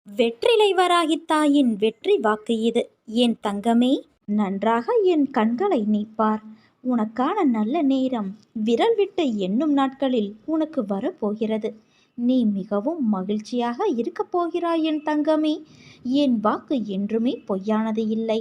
வெற்றிலை வராகித்தாயின் வெற்றி வாக்கு இது. என் தங்கமே, நன்றாக என் கண்களை நீ பார். உனக்கான நல்ல நேரம் விரல் விட்டு எண்ணும் நாட்களில் உனக்கு வரப்போகிறது. நீ மிகவும் மகிழ்ச்சியாக இருக்கப் போகிறாய் என் தங்கமே. என் வாக்கு என்றுமே பொய்யானது இல்லை.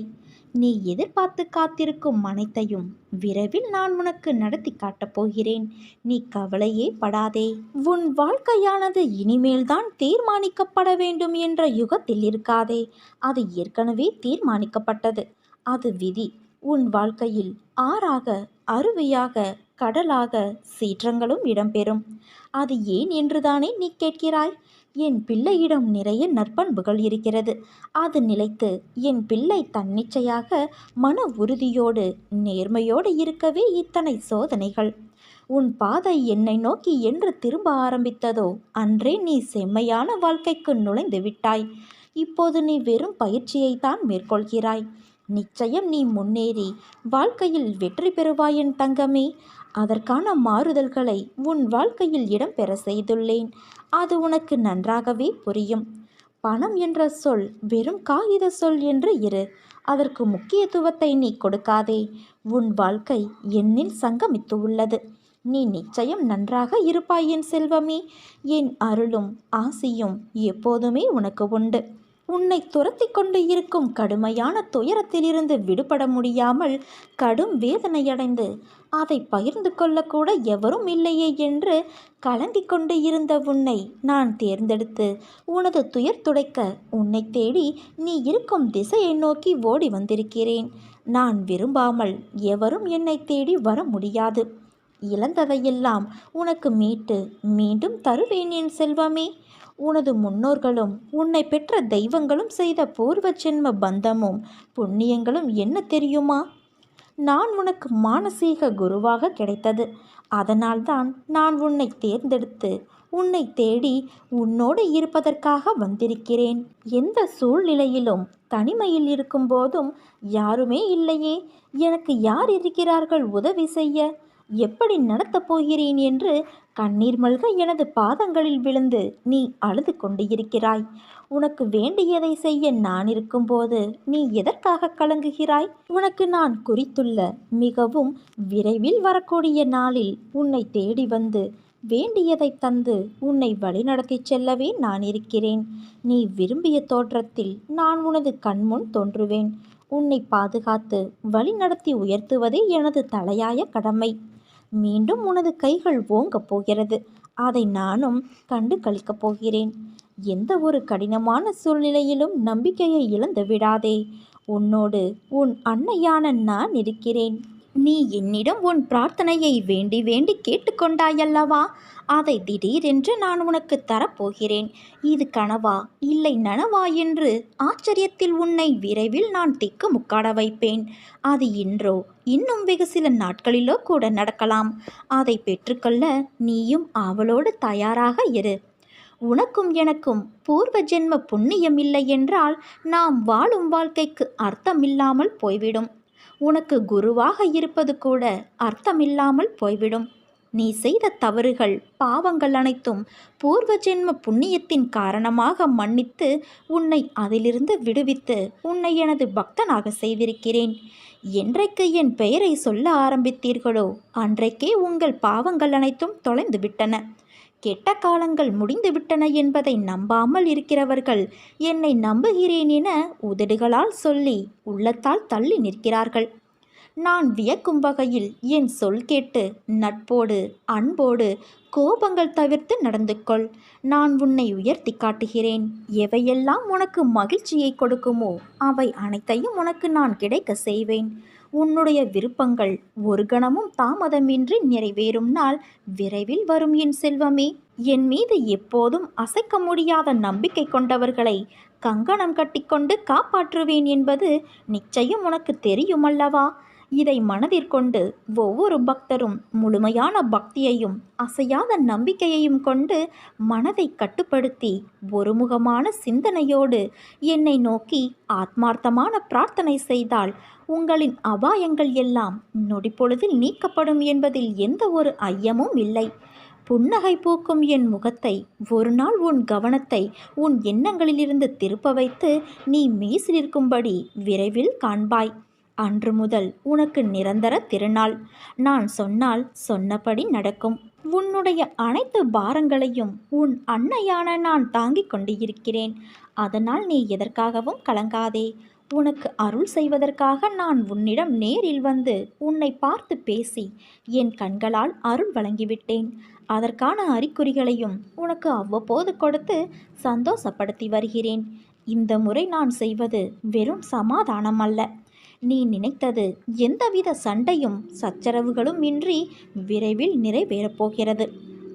நீ எதிர்பார்த்து காத்திருக்கும் அனைத்தையும் விரைவில் நான் உனக்கு நடத்தி காட்டப் போகிறேன். நீ கவலையே படாதே. உன் வாழ்க்கையானது இனிமேல்தான் தீர்மானிக்கப்பட வேண்டும் என்ற யுகத்தில் இருக்காதே. அது ஏற்கனவே தீர்மானிக்கப்பட்டது. அது விதி. உன் வாழ்க்கையில் ஆறாக, அருவியாக, கடலாக சீற்றங்களும் இடம்பெறும். அது ஏன் என்றுதானே நீ கேட்கிறாய்? என் பிள்ளையிடம் நிறைய நற்பண்புகள் இருக்கிறது. அது நிலைத்து என் பிள்ளை தன்னிச்சையாக மன உறுதியோடு நேர்மையோடு இருக்கவே இத்தனை சோதனைகள். உன் பாதை என்னை நோக்கி என்று திரும்ப ஆரம்பித்ததோ அன்றே நீ செம்மையான வாழ்க்கைக்கு நுழைந்து விட்டாய். இப்போது நீ வெறும் பயிற்சியைத்தான் மேற்கொள்கிறாய். நிச்சயம் நீ முன்னேறி வாழ்க்கையில் வெற்றி பெறுவாய் என் தங்கமே. அதற்கான மாறுதல்களை உன் வாழ்க்கையில் இடம்பெற செய்துள்ளேன். அது உனக்கு நன்றாகவே புரியும். பணம் என்ற சொல் வெறும் காகித சொல் என்று இரு. அதற்கு முக்கியத்துவத்தை நீ கொடுக்காதே. உன் வாழ்க்கை என்னில் சங்கமித்து உள்ளது. நீ நிச்சயம் நன்றாக இருப்பாய் என் செல்வமே. என் அருளும் ஆசியும் எப்போதுமே உனக்கு உண்டு. உன்னை துரத்தி கொண்டு இருக்கும் கடுமையான துயரத்திலிருந்து விடுபட முடியாமல் கடும் வேதனையடைந்து அதை பகிர்ந்து கொள்ளக்கூட எவரும் இல்லையே என்று கலங்கிக் கொண்டு இருந்த உன்னை நான் தேர்ந்தெடுத்து உனது துயர் துடைக்க உன்னை தேடி நீ இருக்கும் திசையை நோக்கி ஓடி வந்திருக்கிறேன். நான் விரும்பாமல் எவரும் என்னை தேடி வர முடியாது. இழந்ததையெல்லாம் உனக்கு மீட்டு மீண்டும் தருவேன் என் செல்வமே. உனது முன்னோர்களும் உன்னை பெற்ற தெய்வங்களும் செய்த பூர்வ ஜென்ம பந்தமும் புண்ணியங்களும் என்ன தெரியுமா? நான் உனக்கு மானசீக குருவாக கிடைத்தது. அதனால்தான் நான் உன்னை தேர்ந்தெடுத்து உன்னை தேடி உன்னோடு இருப்பதற்காக வந்திருக்கிறேன். எந்த சூழ்நிலையிலும் தனிமையில் இருக்கும்போதும் யாருமே இல்லையே, எனக்கு யார் இருக்கிறார்கள் உதவி செய்ய, எப்படி நடத்தப் போகிறேன் என்று கண்ணீர் மல்க எனது பாதங்களில் விழுந்து நீ அழுது கொண்டு இருக்கிறாய். உனக்கு வேண்டியதை செய்ய நான் இருக்கும்போது நீ எதற்காக கலங்குகிறாய்? உனக்கு நான் குறித்துள்ள மிகவும் விரைவில் வரக்கூடிய நாளில் உன்னை தேடி வந்து வேண்டியதை தந்து உன்னை வழிநடத்தி செல்லவே நான் இருக்கிறேன். நீ விரும்பிய தோற்றத்தில் நான் உனது கண்முன் தோன்றுவேன். உன்னை பாதுகாத்து வழிநடத்தி உயர்த்துவதே எனது தலையாய கடமை. மீண்டும் உனது கைகள் ஓங்கப் போகிறது. அதை நானும் கண்டு கழிக்கப் போகிறேன். எந்த ஒரு கடினமான சூழ்நிலையிலும் நம்பிக்கையை இழந்து விடாதே. உன்னோடு உன் அன்னையான நான் இருக்கிறேன். நீ என்னிடம் உன் பிரார்த்தனையை வேண்டி வேண்டி கேட்டுக்கொண்டாயல்லவா? அதை திடீரென்று நான் உனக்கு தரப்போகிறேன். இது கனவா இல்லை நனவா என்று ஆச்சரியத்தில் உன்னை விரைவில் நான் திக்கு முக்காட வைப்பேன். அது இன்றோ இன்னும் வெகு சில நாட்களிலோ கூட நடக்கலாம். அதை பெற்றுக்கொள்ள நீயும் ஆவலோடு தயாராக இரு. உனக்கும் எனக்கும் பூர்வ ஜென்ம புண்ணியம் இல்லை என்றால் நாம் வாழும் வாழ்க்கைக்கு அர்த்தமில்லாமல் போய்விடும். உனக்கு குருவாக இருப்பது கூட அர்த்தமில்லாமல் போய்விடும். நீ செய்த தவறுகள் பாவங்கள் அனைத்தும் பூர்வ ஜென்ம புண்ணியத்தின் காரணமாக மன்னித்து உன்னை அதிலிருந்து விடுவித்து உன்னை எனது பக்தனாக செய்திருக்கிறேன். என்றைக்கு என் பெயரை சொல்ல ஆரம்பித்தீர்களோ அன்றைக்கே உங்கள் பாவங்கள் அனைத்தும் தொலைந்து விட்டன. கெட்ட காலங்கள் முடிந்து விட்டன என்பதை நம்பாமல் இருக்கிறவர்கள் என்னை நம்புகிறேன் என உதடுகளால் சொல்லி உள்ளத்தால் தள்ளி நிற்கிறார்கள். நான் வியக்கும் வகையில் என் சொல் கேட்டு நட்போடு அன்போடு கோபங்கள் தவிர்த்து நடந்து கொள். நான் உன்னை உயர்த்தி காட்டுகிறேன். எவையெல்லாம் உனக்கு மகிழ்ச்சியை கொடுக்குமோ அவை அனைத்தையும் உனக்கு நான் கிடைக்க செய்வேன். உன்னுடைய விருப்பங்கள் ஒரு கணமும் தாமதமின்றி நிறைவேறும் நாள் விரைவில் வரும் என் செல்வமே. என் மீது எப்போதும் அசைக்க முடியாத நம்பிக்கை கொண்டவர்களை கங்கணம் கட்டிக்கொண்டு காப்பாற்றுவேன் என்பது நிச்சயம் உனக்கு தெரியுமல்லவா? இதை மனதிற்கொண்டு ஒவ்வொரு பக்தரும் முழுமையான பக்தியையும் அசையாத நம்பிக்கையையும் கொண்டு மனதை கட்டுப்படுத்தி ஒருமுகமான சிந்தனையோடு என்னை நோக்கி ஆத்மார்த்தமான பிரார்த்தனை செய்தால் உங்களின் அபாயங்கள் எல்லாம் நொடிப்பொழுதில் நீக்கப்படும் என்பதில் எந்த ஒரு ஐயமும் இல்லை. புன்னகை பூக்கும் என் முகத்தை ஒரு நாள் உன் கவனத்தை உன் எண்ணங்களிலிருந்து திருப்ப வைத்து நீ மெய்சிலிருக்கும்படி விரைவில் காண்பாய். அன்று முதல் உனக்கு நிரந்தர திருநாள். நான் சொன்னால் சொன்னபடி நடக்கும். உன்னுடைய அனைத்து பாரங்களையும் உன் அன்னையான நான் தாங்கிக் கொண்டு இருக்கிறேன். அதனால் நீ எதற்காகவும் கலங்காதே. உனக்கு அருள் செய்வதற்காக நான் உன்னிடம் நேரில் வந்து உன்னை பார்த்து பேசி என் கண்களால் அருள் வழங்கிவிட்டேன். அதற்கான அறிகுறிகளையும் உனக்கு அவ்வப்போது கொடுத்து சந்தோஷப்படுத்தி வருகிறேன். இந்த முறை நான் செய்வது வெறும் சமாதானம் அல்ல. நீ நினைத்தது எந்தவித சண்டையும் சச்சரவுகளும் இன்றி விரைவில் நிறைவேறப் போகிறது.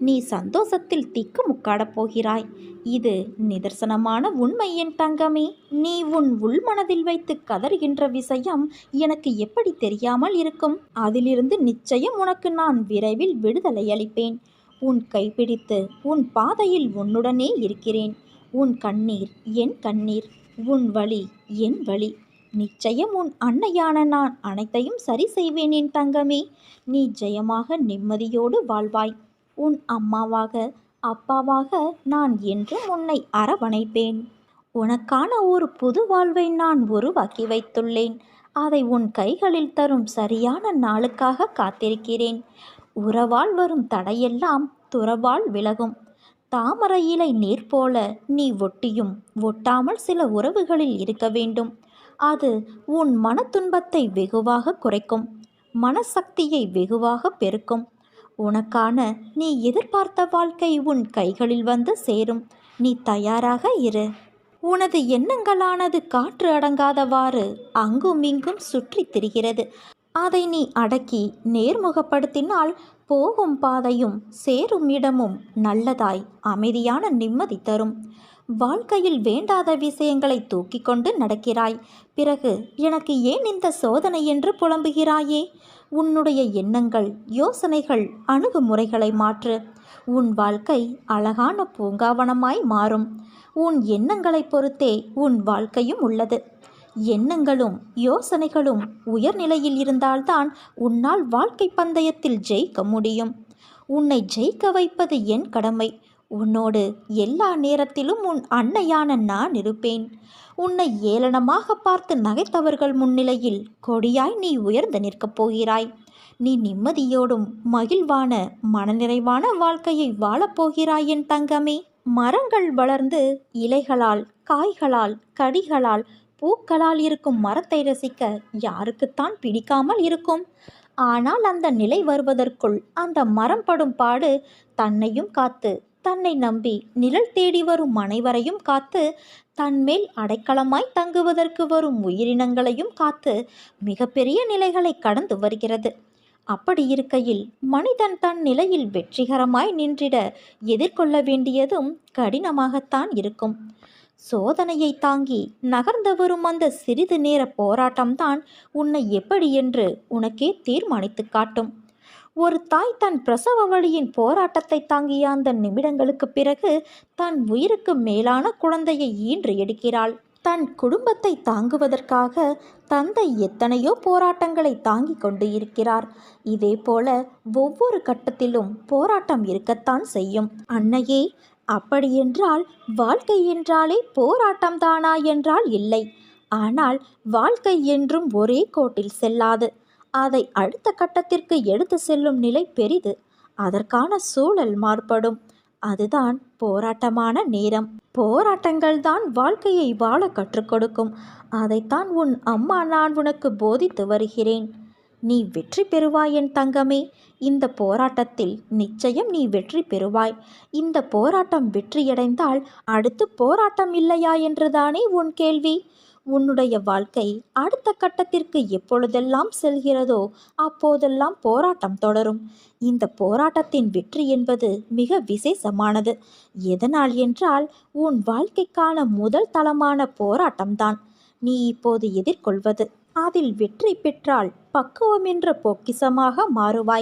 நீ சந்தோஷத்தில் திக்குமுக்காடப் போகிறாய். இது நிதர்சனமான உண்மை என் தங்கமே. நீ உன் உள்மனதில் வைத்து கதறுகின்ற விஷயம் எனக்கு எப்படி தெரியாமல் இருக்கும்? அதிலிருந்து நிச்சயம் உனக்கு நான் விரைவில் விடுதலை அளிப்பேன். உன் கைப்பிடித்து உன் பாதையில் உன்னுடனே இருக்கிறேன். உன் கண்ணீர் என் கண்ணீர், உன் வலி என் வலி. நிச்சயம் உன் அன்னையான நான் அனைத்தையும் சரி செய்வேன் என் தங்கமே. நீ ஜெயமாக நிம்மதியோடு வாழ்வாய். உன் அம்மாவாக அப்பாவாக நான் என்றும் உன்னை அரவணைப்பேன். உனக்கான ஒரு புது வாழ்வை நான் உருவாக்கி வைத்துள்ளேன். அதை உன் கைகளில் தரும் சரியான நாளுக்காக காத்திருக்கிறேன். உறவால் வரும் தடையெல்லாம் துறவால் விலகும். தாமரை இலை நீர் போல நீ ஒட்டியும் ஒட்டாமல் சில உறவுகளில் இருக்க வேண்டும். அது உன் மன துன்பத்தை வெகுவாக குறைக்கும், மனசக்தியை வெகுவாக பெருக்கும். உனக்கான நீ எதிர்பார்த்த வாழ்க்கை உன் கைகளில் வந்து சேரும். நீ தயாராக இரு. உனது எண்ணங்களானது காற்று அடங்காதவாறு அங்கும் இங்கும் சுற்றி திரிகிறது. அதை நீ அடக்கி நேர்முகப்படுத்தினால் போகும் பாதையும் சேரும் இடமும் நல்லதாய் அமைதியான நிம்மதி தரும். வாழ்க்கையில் வேண்டாத விஷயங்களை தூக்கி கொண்டு நடக்கிறாய். பிறகு எனக்கு ஏன் இந்த சோதனை என்று புலம்புகிறாயே? உன்னுடைய எண்ணங்கள், யோசனைகள், அணுகுமுறைகளை மாற்று. உன் வாழ்க்கை அழகான பூங்காவனமாய் மாறும். உன் எண்ணங்களை பொறுத்தே உன் வாழ்க்கையும் உள்ளது. எண்ணங்களும் யோசனைகளும் உயர்நிலையில் இருந்தால்தான் உன்னால் வாழ்க்கை பந்தயத்தில் ஜெயிக்க முடியும். உன்னை ஜெயிக்க வைப்பது என் கடமை. உன்னோடு எல்லா நேரத்திலும் உன் அன்னையான நான் இருப்பேன். உன்னை ஏளனமாக பார்த்து நகைத்தவர்கள் முன்னிலையில் கொடியாய் நீ உயர்ந்து நிற்கப் போகிறாய். நீ நிம்மதியோடும் மகிழ்வான மனநிறைவான வாழ்க்கையை வாழப்போகிறாய் என் தங்கமே. மரங்கள் வளர்ந்து இலைகளால், காய்களால், கடிகளால், பூக்களால் இருக்கும் மரத்தை ரசிக்க யாருக்குத்தான் பிடிக்காமல் இருக்கும்? ஆனால் அந்த நிலை வருவதற்குள் அந்த மரம் படும் பாடு தன்னையும் காத்து, தன்னை நம்பி நிழல் தேடி வரும் அனைவரையும் காத்து, தன்மேல் அடைக்கலமாய் தங்குவதற்கு வரும் உயிரினங்களையும் காத்து மிகப்பெரிய நிலைகளை கடந்து வருகிறது. அப்படி இருக்கையில் மனிதன் தன் நிலையில் வெற்றிகரமாய் நின்றிட எதிர்கொள்ள வேண்டியதும் கடினமாகத்தான் இருக்கும். சோதனையை தாங்கி நகர்ந்து வரும் அந்த சிறிது நேர போராட்டம்தான் உன்னை எப்படி என்று உனக்கே தீர்மானித்து காட்டும். ஒரு தாய் தன் பிரசவ வலியின் போராட்டத்தை தாங்கிய அந்த நிமிடங்களுக்கு பிறகு தன் உயிருக்கு மேலான குழந்தையை ஈன்று எடுக்கிறாள். தன் குடும்பத்தை தாங்குவதற்காக தந்தை எத்தனையோ போராட்டங்களை தாங்கிக் கொண்டு இருக்கிறார். இதே போல ஒவ்வொரு கட்டத்திலும் போராட்டம் இருக்கத்தான் செய்யும். அன்னையே, அப்படியென்றால் வாழ்க்கை என்றாலே போராட்டம்தானா என்றால் இல்லை. ஆனால் வாழ்க்கை என்றும் ஒரே கோட்டில் செல்லாது. அதை அடுத்த கட்டத்திற்கு எடுத்து செல்லும் நிலை பெரிது. அதற்கான சூழல் மாறுபடும். அதுதான் போராட்டமான நேரம். போராட்டங்கள் தான் வாழ்க்கையை வாழ கற்றுக் கொடுக்கும். அதைத்தான் உன் அம்மா நான் உனக்கு போதித்து வருகிறேன். நீ வெற்றி பெறுவாய் என் தங்கமே. இந்த போராட்டத்தில் நிச்சயம் நீ வெற்றி பெறுவாய். இந்த போராட்டம் வெற்றியடைந்தால் அடுத்து போராட்டம் இல்லையா என்றுதானே உன் கேள்வி. உன்னுடைய வாழ்க்கை அடுத்த கட்டத்திற்கு எப்பொழுதெல்லாம் செல்கிறதோ அப்போதெல்லாம் போராட்டம் தொடரும். இந்த போராட்டத்தின் வெற்றி என்பது மிக விசேஷமானது. எதனால் என்றால் உன் வாழ்க்கைக்கான முதல் தளமான போராட்டம்தான் நீ இப்போது எதிர்கொள்வது. அதில் வெற்றி பெற்றால் பக்குவம் என்ற பொக்கிஷமாக மாறுவாய்.